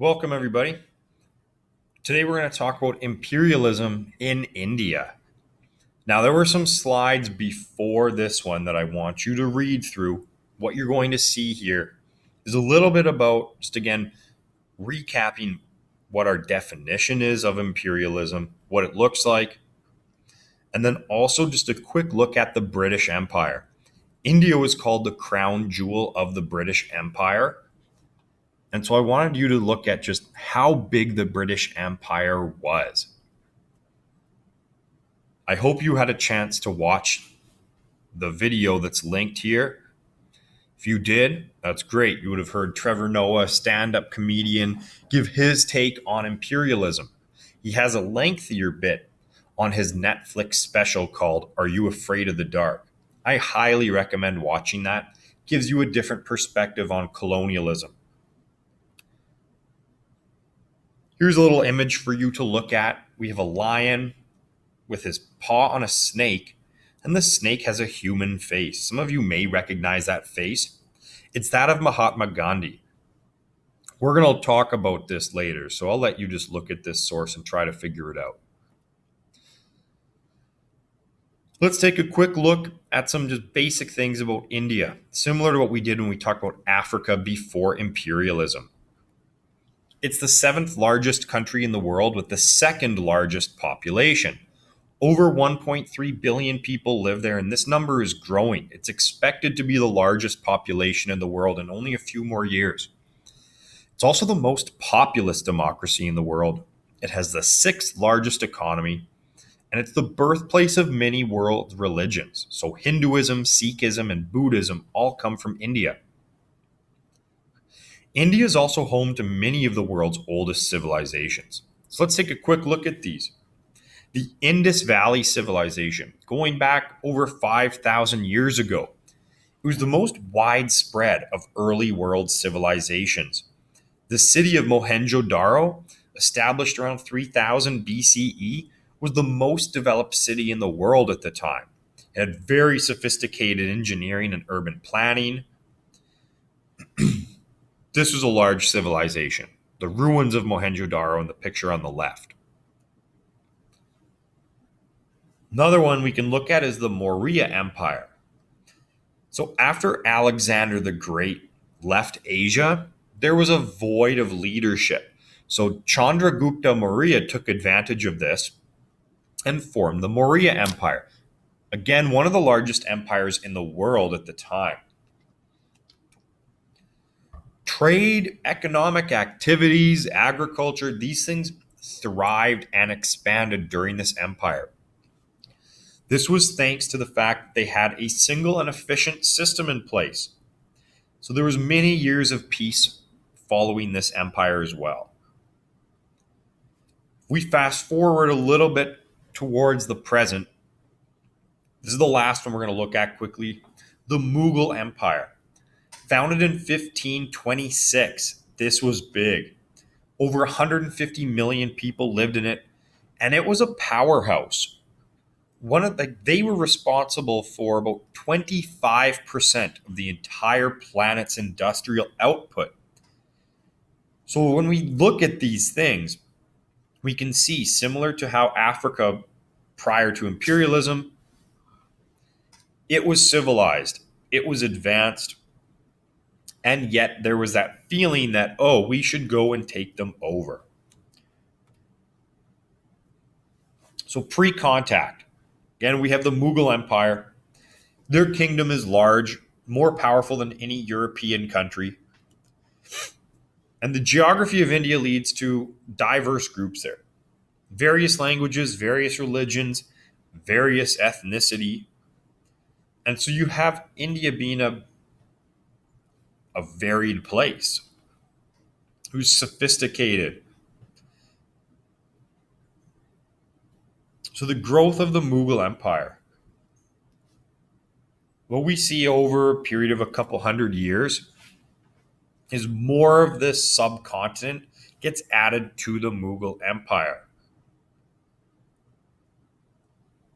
Welcome, everybody. Today we're going to talk about imperialism in India. Now, there were some slides before this one that I want you to read through. What you're going to see here is a little bit about, just again, recapping what our definition is of imperialism, what it looks like, and then also just a quick look at the British Empire. India was called the crown jewel of the British Empire. And so I wanted you to look at just how big the British Empire was. I hope you had a chance to watch the video that's linked here. If you did, that's great. You would have heard Trevor Noah, stand-up comedian, give his take on imperialism. He has a lengthier bit on his Netflix special called Are You Afraid of the Dark? I highly recommend watching that. Gives you a different perspective on colonialism. Here's a little image for you to look at. We have a lion with his paw on a snake, and the snake has a human face. Some of you may recognize that face. It's that of Mahatma Gandhi. We're going to talk about this later, so I'll let you just look at this source and try to figure it out. Let's take a quick look at some just basic things about India, similar to what we did when we talked about Africa before imperialism. It's the 7th largest country in the world with the 2nd largest population. Over 1.3 billion people live there, and this number is growing. It's expected to be the largest population in the world in only a few more years. It's also the most populous democracy in the world. It has the 6th largest economy, and it's the birthplace of many world religions. So Hinduism, Sikhism, and Buddhism all come from India. India is also home to many of the world's oldest civilizations. So let's take a quick look at these. The Indus Valley civilization, going back over 5,000 years ago, it was the most widespread of early world civilizations. The city of Mohenjo-Daro, established around 3000 BCE, was the most developed city in the world at the time. It had very sophisticated engineering and urban planning. This was a large civilization. The ruins of Mohenjo-Daro in the picture on the left. Another one we can look at is the Maurya Empire. So after Alexander the Great left Asia, there was a void of leadership. So Chandragupta Maurya took advantage of this and formed the Maurya Empire. Again, one of the largest empires in the world at the time. Trade, economic activities, agriculture, these things thrived and expanded during this empire. This was thanks to the fact that they had a single and efficient system in place. So there was many years of peace following this empire as well. If we fast forward a little bit towards the present, this is the last one we're going to look at quickly. The Mughal Empire. Founded in 1526, this was big. Over 150 million people lived in it, and it was a powerhouse. They were responsible for about 25% of the entire planet's industrial output. So when we look at these things, we can see, similar to how Africa, prior to imperialism, it was civilized, it was advanced, and yet there was that feeling that, oh, we should go and take them over. So pre-contact, again, we have the Mughal Empire. Their kingdom is large, more powerful than any European country. And the geography of India leads to diverse groups there. Various languages, various religions, various ethnicity. And so you have India being a varied place, who's sophisticated. So the growth of the Mughal Empire, what we see over a period of a couple hundred years is more of this subcontinent gets added to the Mughal Empire.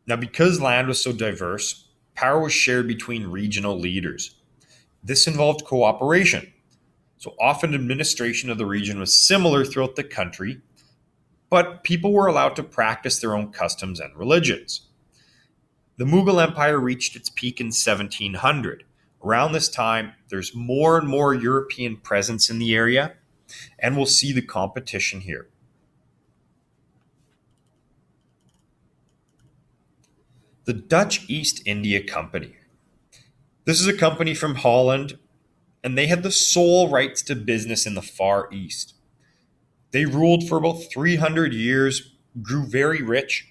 Now, because land was so diverse, power was shared between regional leaders. This involved cooperation. So often administration of the region was similar throughout the country, but people were allowed to practice their own customs and religions. The Mughal Empire reached its peak in 1700. Around this time, there's more and more European presence in the area, and we'll see the competition here. The Dutch East India Company. This is a company from Holland, and they had the sole rights to business in the Far East. They ruled for about 300 years, grew very rich,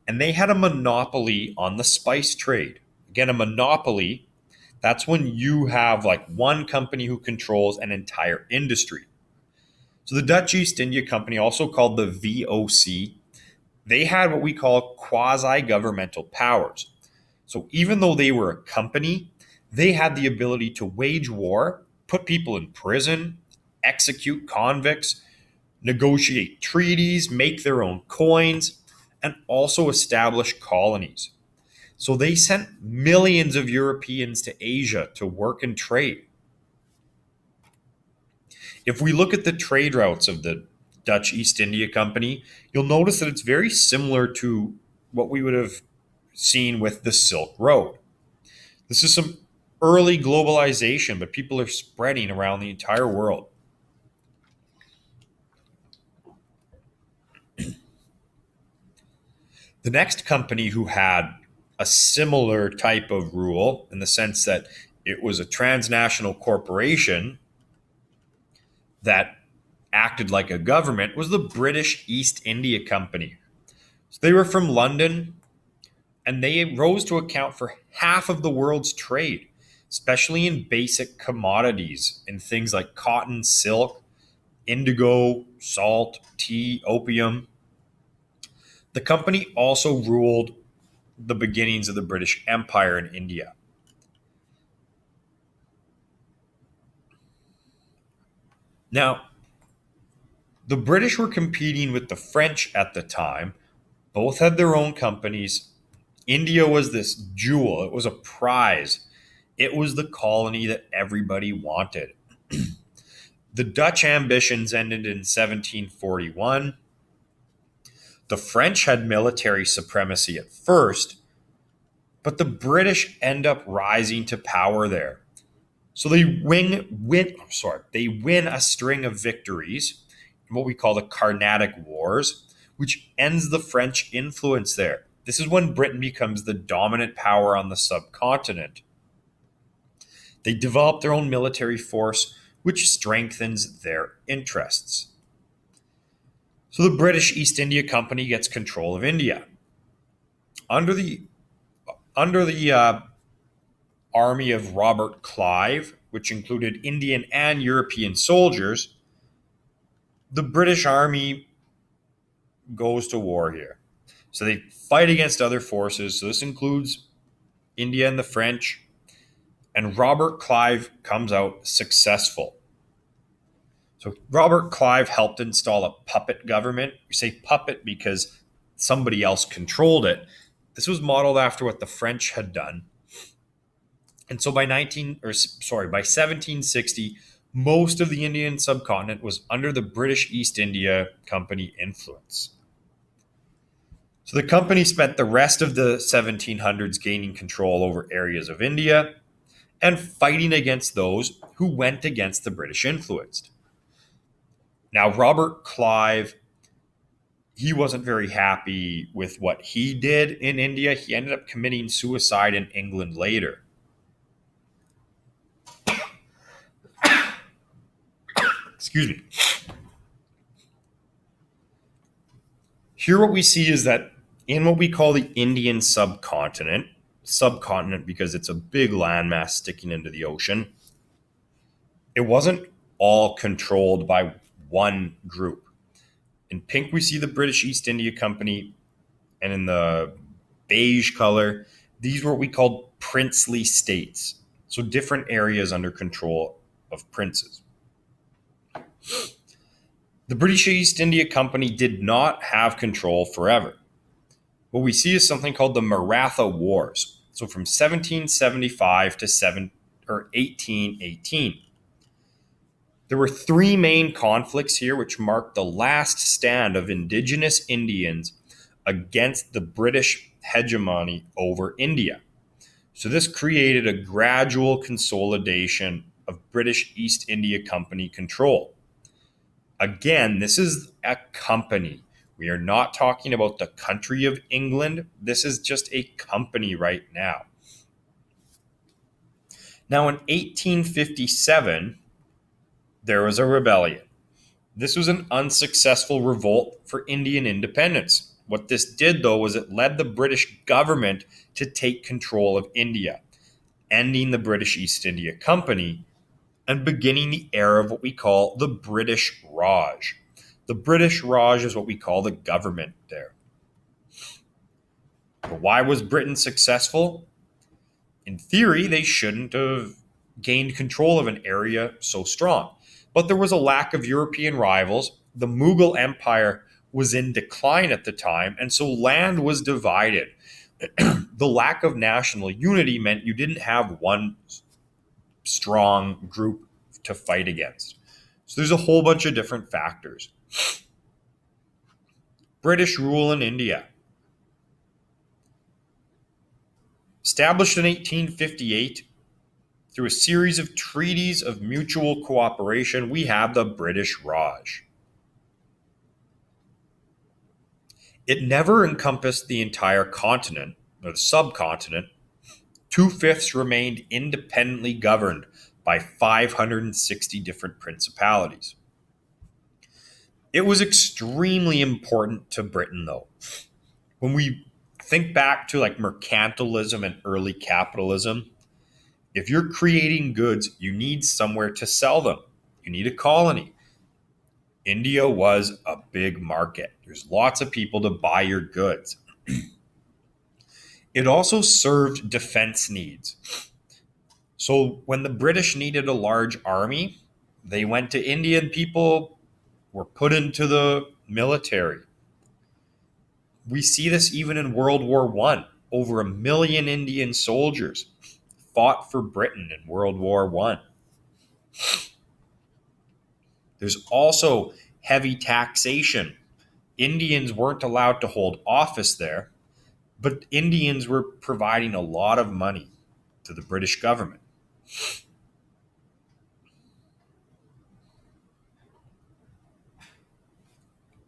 and they had a monopoly on the spice trade. Again, a monopoly, that's when you have like one company who controls an entire industry. So the Dutch East India Company, also called the VOC, they had what we call quasi-governmental powers. So even though they were a company, they had the ability to wage war, put people in prison, execute convicts, negotiate treaties, make their own coins, and also establish colonies. So they sent millions of Europeans to Asia to work and trade. If we look at the trade routes of the Dutch East India Company, you'll notice that it's very similar to what we would have seen with the Silk Road. This is some early globalization, but people are spreading around the entire world. The next company who had a similar type of rule, in the sense that it was a transnational corporation that acted like a government, was the British East India Company. So they were from London, and they rose to account for half of the world's trade, especially in basic commodities, in things like cotton, silk, indigo, salt, tea, opium. The company also ruled the beginnings of the British Empire in India. Now, the British were competing with the French at the time. Both had their own companies. India was this jewel, it was a prize. It was the colony that everybody wanted. The Dutch ambitions ended in 1741. The French had military supremacy at first, but the British end up rising to power there. So they win a string of victories, what we call the Carnatic Wars, which ends the French influence there. This is when Britain becomes the dominant power on the subcontinent. They develop their own military force, which strengthens their interests. So the British East India Company gets control of India. Under the army of Robert Clive, which included Indian and European soldiers, the British army goes to war here. So they fight against other forces. So this includes India and the French. And Robert Clive comes out successful. So Robert Clive helped install a puppet government. We say puppet because somebody else controlled it. This was modeled after what the French had done. And so by 1760, most of the Indian subcontinent was under the British East India Company influence. So the company spent the rest of the 1700s gaining control over areas of India and fighting against those who went against the British influence. Now, Robert Clive, he wasn't very happy with what he did in India. He ended up committing suicide in England later. Excuse me. Here what we see is that in what we call the Indian subcontinent because it's a big landmass sticking into the ocean, it wasn't all controlled by one group. In pink, we see the British East India Company, and in the beige color, these were what we called princely states. So different areas under control of princes. The British East India Company did not have control forever. What we see is something called the Maratha Wars. So from 1775 to 1818. There were three main conflicts here, which marked the last stand of indigenous Indians against the British hegemony over India. So this created a gradual consolidation of British East India Company control. Again, this is a company. We are not talking about the country of England. This is just a company right now. Now, in 1857, there was a rebellion. This was an unsuccessful revolt for Indian independence. What this did, though, was it led the British government to take control of India, ending the British East India Company and beginning the era of what we call the British Raj. The British Raj is what we call the government there. But why was Britain successful? In theory, they shouldn't have gained control of an area so strong. But there was a lack of European rivals. The Mughal Empire was in decline at the time, and so land was divided. The lack of national unity meant you didn't have one strong group to fight against. So there's a whole bunch of different factors. British rule in India. Established in 1858, through a series of treaties of mutual cooperation, we have the British Raj. It never encompassed the entire continent, or the subcontinent. 2/5 remained independently governed by 560 different principalities. It was extremely important to Britain, though. When we think back to like mercantilism and early capitalism, if you're creating goods, you need somewhere to sell them. You need a colony. India was a big market. There's lots of people to buy your goods. It also served defense needs. So when the British needed a large army, they went to India and people were put into the military. We see this even in World War I. Over 1 million Indian soldiers fought for Britain in World War I. There's also heavy taxation. Indians weren't allowed to hold office there, but Indians were providing a lot of money to the British government.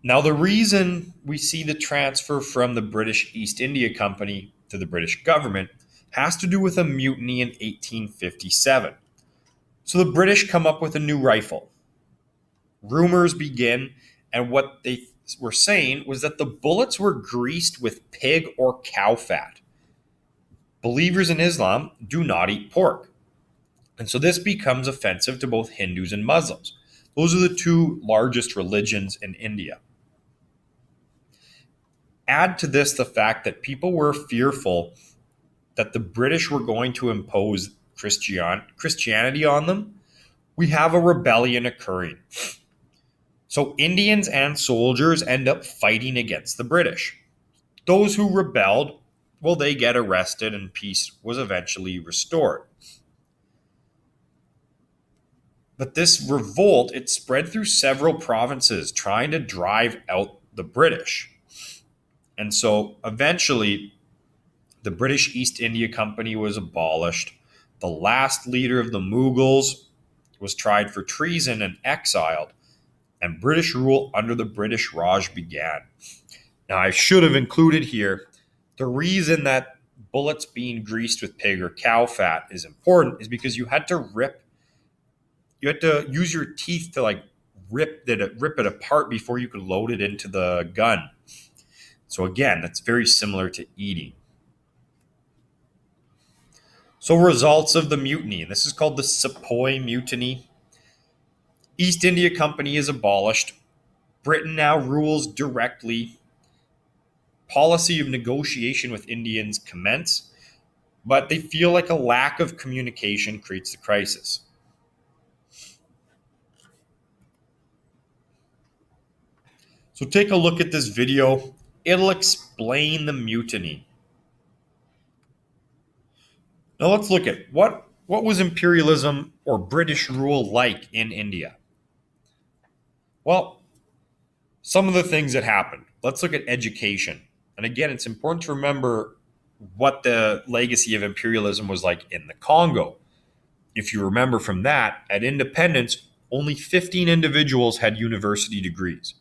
Now, the reason we see the transfer from the British East India Company to the British government has to do with a mutiny in 1857. So the British come up with a new rifle. Rumors begin, and what they were saying was that the bullets were greased with pig or cow fat. Believers in Islam do not eat pork. And so this becomes offensive to both Hindus and Muslims. Those are the two largest religions in India. Add to this the fact that people were fearful that the British were going to impose Christianity on them. We have a rebellion occurring. So Indians and soldiers end up fighting against the British. Those who rebelled, well, they get arrested and peace was eventually restored. But this revolt, it spread through several provinces trying to drive out the British. And so eventually, the British East India Company was abolished. The last leader of the Mughals was tried for treason and exiled, and British rule under the British Raj began. Now, I should have included here the reason that bullets being greased with pig or cow fat is important is because you had to use your teeth to like rip it apart before you could load it into the gun. So again, that's very similar to eating. So results of the mutiny, and this is called the Sepoy Mutiny. East India Company is abolished. Britain now rules directly. Policy of negotiation with Indians commence, but they feel like a lack of communication creates the crisis. So take a look at this video. It'll explain the mutiny. Now let's look at what was imperialism or British rule like in India. Well, some of the things that happened. Let's look at education. And again, it's important to remember what the legacy of imperialism was like in the Congo. If you remember from that, at independence, only 15 individuals had university degrees.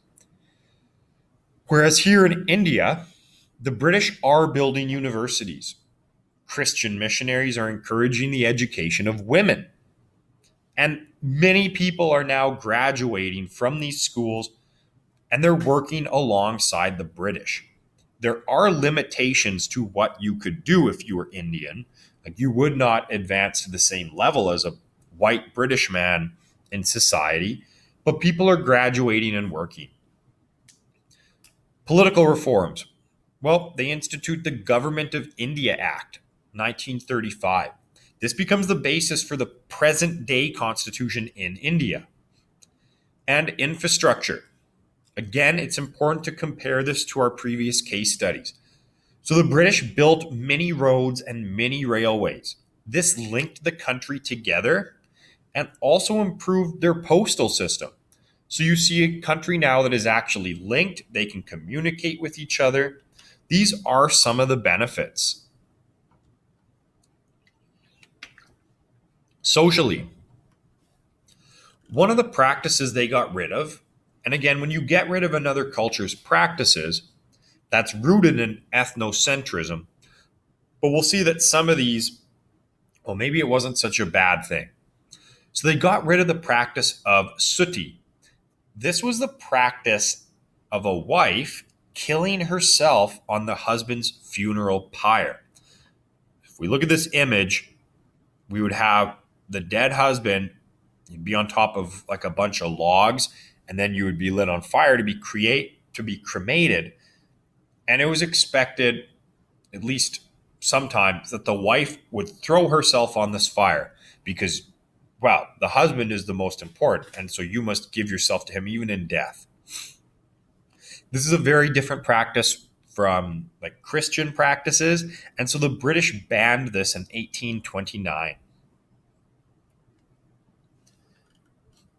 Whereas here in India, the British are building universities. Christian missionaries are encouraging the education of women. And many people are now graduating from these schools and they're working alongside the British. There are limitations to what you could do if you were Indian. Like you would not advance to the same level as a white British man in society, but people are graduating and working. Political reforms. Well, they institute the Government of India Act, 1935. This becomes the basis for the present day constitution in India. And infrastructure. Again, it's important to compare this to our previous case studies. So the British built many roads and many railways. This linked the country together and also improved their postal system. So you see a country now that is actually linked, they can communicate with each other. These are some of the benefits. Socially, one of the practices they got rid of, and again, when you get rid of another culture's practices, that's rooted in ethnocentrism. But we'll see that some of these, well, maybe it wasn't such a bad thing. So they got rid of the practice of sati. This was the practice of a wife killing herself on the husband's funeral pyre. If we look at this image, we would have the dead husband, he'd be on top of like a bunch of logs, and then you would be lit on fire to be cremated. And it was expected, at least sometimes, that the wife would throw herself on this fire because, well, the husband is the most important, and so you must give yourself to him even in death. This is a very different practice from like Christian practices, and so the British banned this in 1829.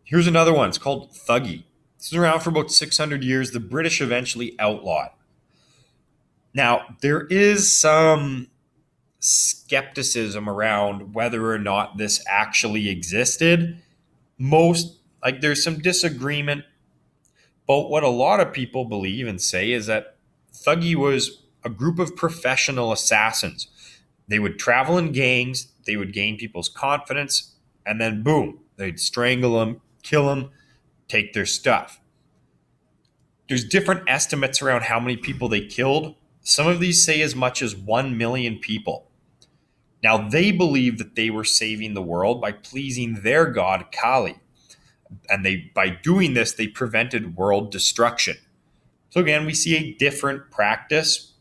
Here's another one. It's called thuggee. This is around for about 600 years. The British eventually outlawed. Now, there is some skepticism around whether or not this actually existed. There's some disagreement. But what a lot of people believe and say is that thuggee was a group of professional assassins. They would travel in gangs, they would gain people's confidence, and then boom, they'd strangle them, kill them, take their stuff. There's different estimates around how many people they killed. Some of these say as much as 1 million people. Now, they believed that they were saving the world by pleasing their god, Kali. And by doing this, they prevented world destruction. So again, we see a different practice.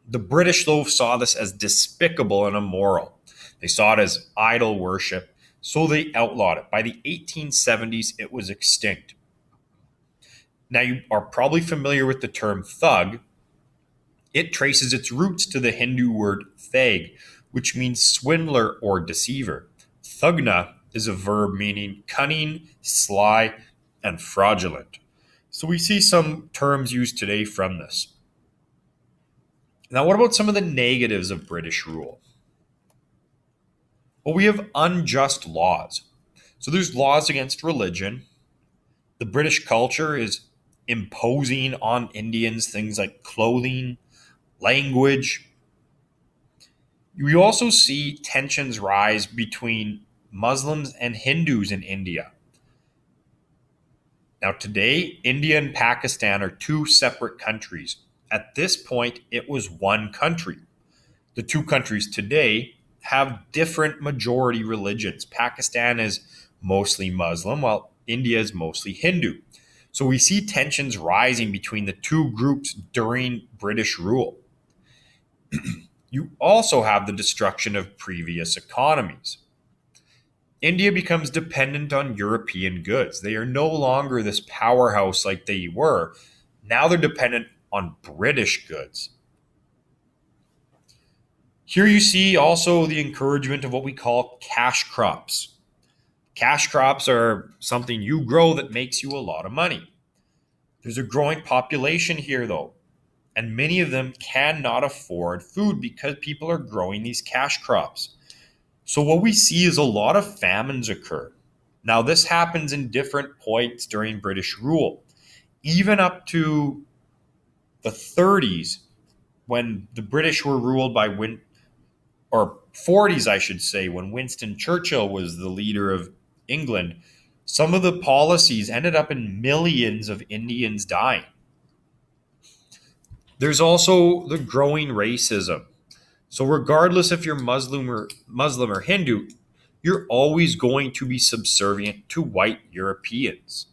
The British, though, saw this as despicable and immoral. They saw it as idol worship, so they outlawed it. By the 1870s, it was extinct. Now, you are probably familiar with the term thug. It traces its roots to the Hindu word thag, which means swindler or deceiver. Thugna is a verb meaning cunning, sly, and fraudulent. So we see some terms used today from this. Now, what about some of the negatives of British rule? Well, we have unjust laws. So there's laws against religion. The British culture is imposing on Indians things like clothing, language. We also see tensions rise between Muslims and Hindus in India. Now, today, India and Pakistan are two separate countries. At this point, it was one country. The two countries today have different majority religions. Pakistan is mostly Muslim, while India is mostly Hindu. So we see tensions rising between the two groups during British rule. You also have the destruction of previous economies. India becomes dependent on European goods. They are no longer this powerhouse like they were. Now they're dependent on British goods. Here you see also the encouragement of what we call cash crops. Cash crops are something you grow that makes you a lot of money. There's a growing population here, though, and many of them cannot afford food because people are growing these cash crops. So, what we see is a lot of famines occur. Now, this happens in different points during British rule, even up to the 30s when the British were ruled by or 40s, I should say, when Winston Churchill was the leader of England. Some of the policies ended up in millions of Indians dying. There's also the growing racism. So regardless if you're Muslim or Hindu, you're always going to be subservient to white Europeans.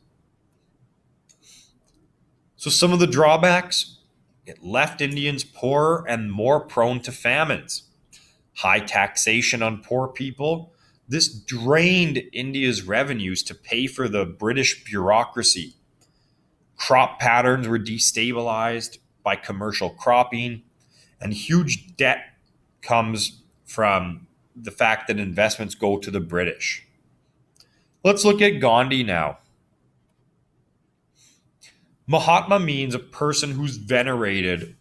So some of the drawbacks, it left Indians poorer and more prone to famines. High taxation on poor people. This drained India's revenues to pay for the British bureaucracy. Crop patterns were destabilized by commercial cropping, and huge debt comes from the fact that investments go to the British. Let's look at Gandhi now. Mahatma means a person who's venerated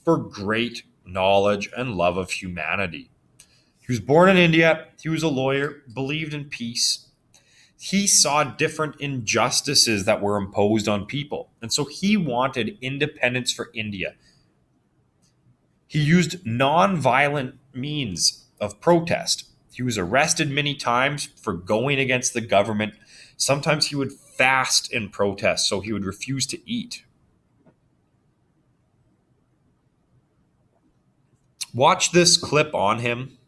for great knowledge and love of humanity. He was born in India. He was a lawyer, believed in peace. He saw different injustices that were imposed on people. And so he wanted independence for India. He used non-violent means of protest. He was arrested many times for going against the government. Sometimes he would fast in protest, so he would refuse to eat. Watch this clip on him.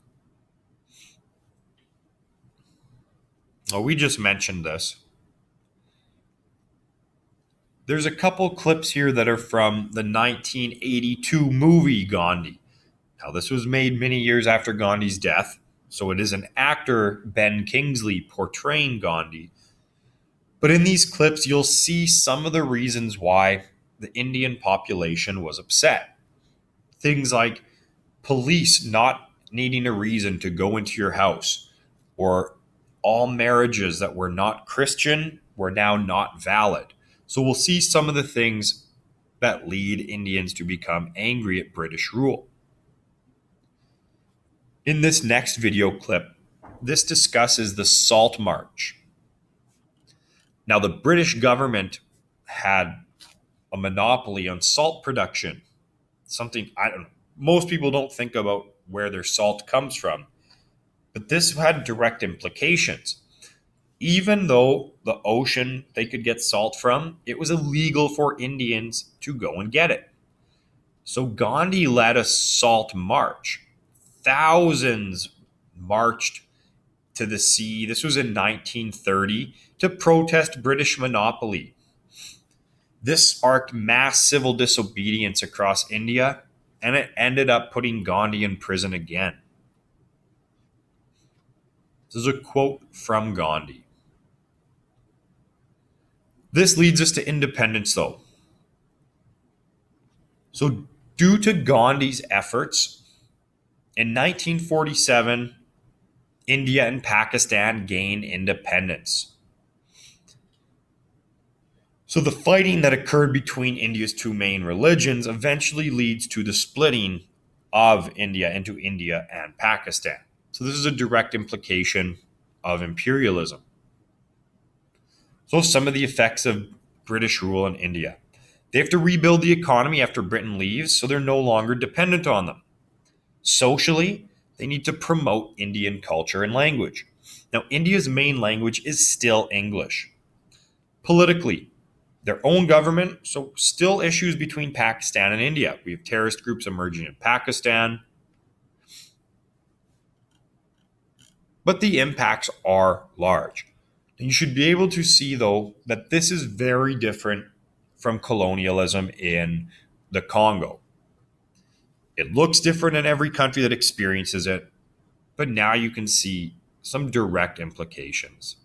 Oh, we just mentioned this. There's a couple clips here that are from the 1982 movie Gandhi. Now, this was made many years after Gandhi's death, so it is an actor, Ben Kingsley, portraying Gandhi. But in these clips, you'll see some of the reasons why the Indian population was upset. Things like police not needing a reason to go into your house, or all marriages that were not Christian were now not valid. So we'll see some of the things that lead Indians to become angry at British rule. In this next video clip, this discusses the Salt March. Now, the British government had a monopoly on salt production. Something most people don't think about where their salt comes from. But this had direct implications. Even though the ocean they could get salt from, it was illegal for Indians to go and get it. So Gandhi led a salt march. Thousands marched to the sea. This was in 1930 to protest British monopoly. This sparked mass civil disobedience across India, and it ended up putting Gandhi in prison again. This is a quote from Gandhi. This leads us to independence, though. So, due to Gandhi's efforts, in 1947, India and Pakistan gained independence. So, the fighting that occurred between India's two main religions eventually leads to the splitting of India into India and Pakistan. So, this is a direct implication of imperialism. So some of the effects of British rule in India. They have to rebuild the economy after Britain leaves, so they're no longer dependent on them. Socially, they need to promote Indian culture and language. Now, India's main language is still English. Politically, their own government, so still issues between Pakistan and India. We have terrorist groups emerging in Pakistan. But the impacts are large. And you should be able to see, though, that this is very different from colonialism in the Congo. It looks different in every country that experiences it, but now you can see some direct implications.